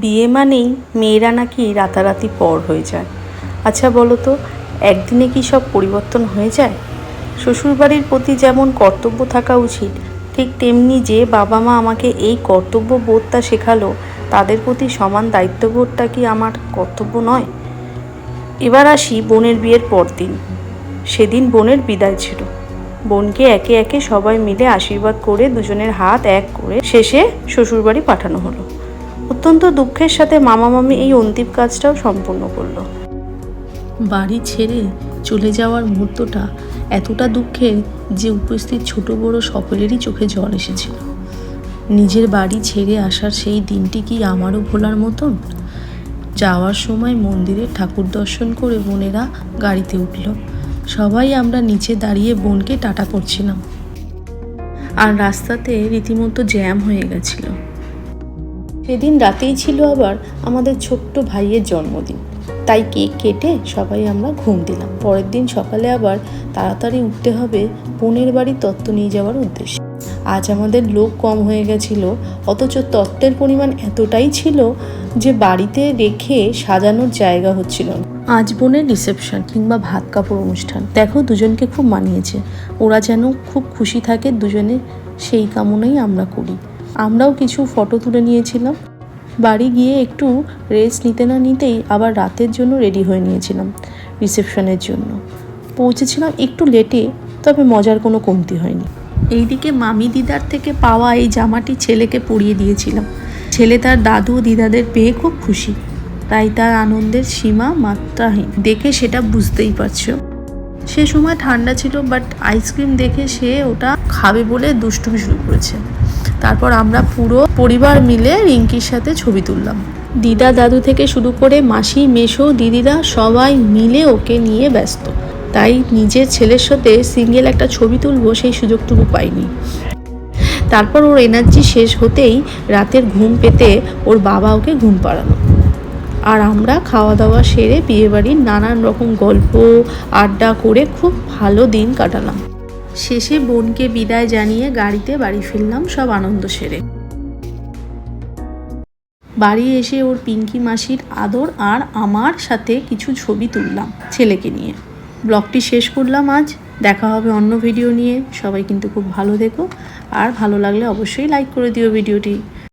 বিয়ে মানেই মেয়েরা নাকি রাতারাতি পর হয়ে যায়। আচ্ছা বলো তো, একদিনে কি সব পরিবর্তন হয়ে যায়? শ্বশুরবাড়ির প্রতি যেমন কর্তব্য থাকা উচিত, ঠিক তেমনি যে বাবা মা আমাকে এই কর্তব্য বোধটা শেখালো, তাদের প্রতি সমান দায়িত্ববোধটা কি আমার কর্তব্য নয়? এবার আসি বোনের বিয়ের পরদিন। সেদিন বোনের বিদায় ছিল। বোনকে একে একে সবাই মিলে আশীর্বাদ করে দুজনের হাত এক করে শেষে শ্বশুরবাড়ি পাঠানো হলো। অত্যন্ত দুঃখের সাথে মামা মামি এই অন্তিম কাজটাও সম্পূর্ণ করলো। বাড়ি ছেড়ে চলে যাওয়ার মুহূর্তটা এতটা দুঃখের যে উপস্থিত ছোট বড় সকলেরই চোখে জল এসেছিল। নিজের বাড়ি ছেড়ে আসার সেই দিনটি কি আমারও ভোলার মতন? যাওয়ার সময় মন্দিরে ঠাকুর দর্শন করে বোনেরা গাড়িতে উঠল। সবাই আমরা নিচে দাঁড়িয়ে বোনকে টাটা করছিলাম, আর রাস্তাতে রীতিমতো জ্যাম হয়ে গেছিল। সেদিন রাতেই ছিল আবার আমাদের ছোট্ট ভাইয়ের জন্মদিন, তাই কেক কেটে সবাই আমরা ঘুম দিলাম। পরের দিন সকালে আবার তাড়াতাড়ি উঠতে হবে বোনের বাড়ি তত্ত্ব নিয়ে যাওয়ার উদ্দেশ্যে। আজ আমাদের লোক কম হয়ে গেছিল, অথচ তত্ত্বের পরিমাণ এতটাই ছিল যে বাড়িতে রেখে সাজানোর জায়গা হচ্ছিল না। আজ বোনের রিসেপশন কিংবা ভাত কাপড় অনুষ্ঠান, দেখো দুজনকে খুব মানিয়েছে। ওরা যেন খুব খুশি থাকে দুজনে, সেই কামনাই আমরা করি। আমরাও কিছু ফটো তুলে নিয়েছিলাম। বাড়ি গিয়ে একটু রেস্ট নিতে না নিতেই আবার রাতের জন্য রেডি হয়ে নিয়েছিলাম রিসেপশনের জন্য। পৌঁছেছিলাম একটু লেটে, তবে মজার কোনো কমতি হয়নি। এইদিকে মামি দিদার থেকে পাওয়া এই জামাটি ছেলেকে পরিয়ে দিয়েছিলাম। ছেলে তার দাদু দিদাদের পেয়ে খুব খুশি, তাই তার আনন্দের সীমা মাত্রাহীন। দেখে সেটা বুঝতেই পারছো। সে সময় ঠান্ডা ছিল, বাট আইসক্রিম দেখে সে ওটা খাবে বলে দুষ্টুমি শুরু করেছে। তারপর আমরা পুরো পরিবার মিলে রিঙ্কির সাথে ছবি তুললাম। দিদা দাদু থেকে শুরু করে মাসি মেসো দিদিরা সবাই মিলে ওকে নিয়ে ব্যস্ত, তাই নিজের ছেলের সাথে সিঙ্গেল একটা ছবি তুলবো সেই সুযোগটুকু পাইনি। তারপর ওর এনার্জি শেষ হতেই রাতের ঘুম পেতে ওর বাবা ওকে ঘুম পাড়ানো, আর আমরা খাওয়া দাওয়া সেরে বিয়েবাড়ির নানান রকম গল্প আড্ডা করে খুব ভালো দিন কাটালাম। শেষে বোনকে বিদায় জানিয়ে গাড়িতে বাড়ি ফিরলাম সব আনন্দ সেরে। বাড়ি এসে ওর পিঙ্কি মাসির আদর আর আমার সাথে কিছু ছবি তুললাম ছেলেকে নিয়ে। ব্লগটি শেষ করলাম আজ। দেখা হবে অন্য ভিডিও নিয়ে। সবাই কিন্তু খুব ভালো থেকো, আর ভালো লাগলে অবশ্যই লাইক করে দিও ভিডিওটি।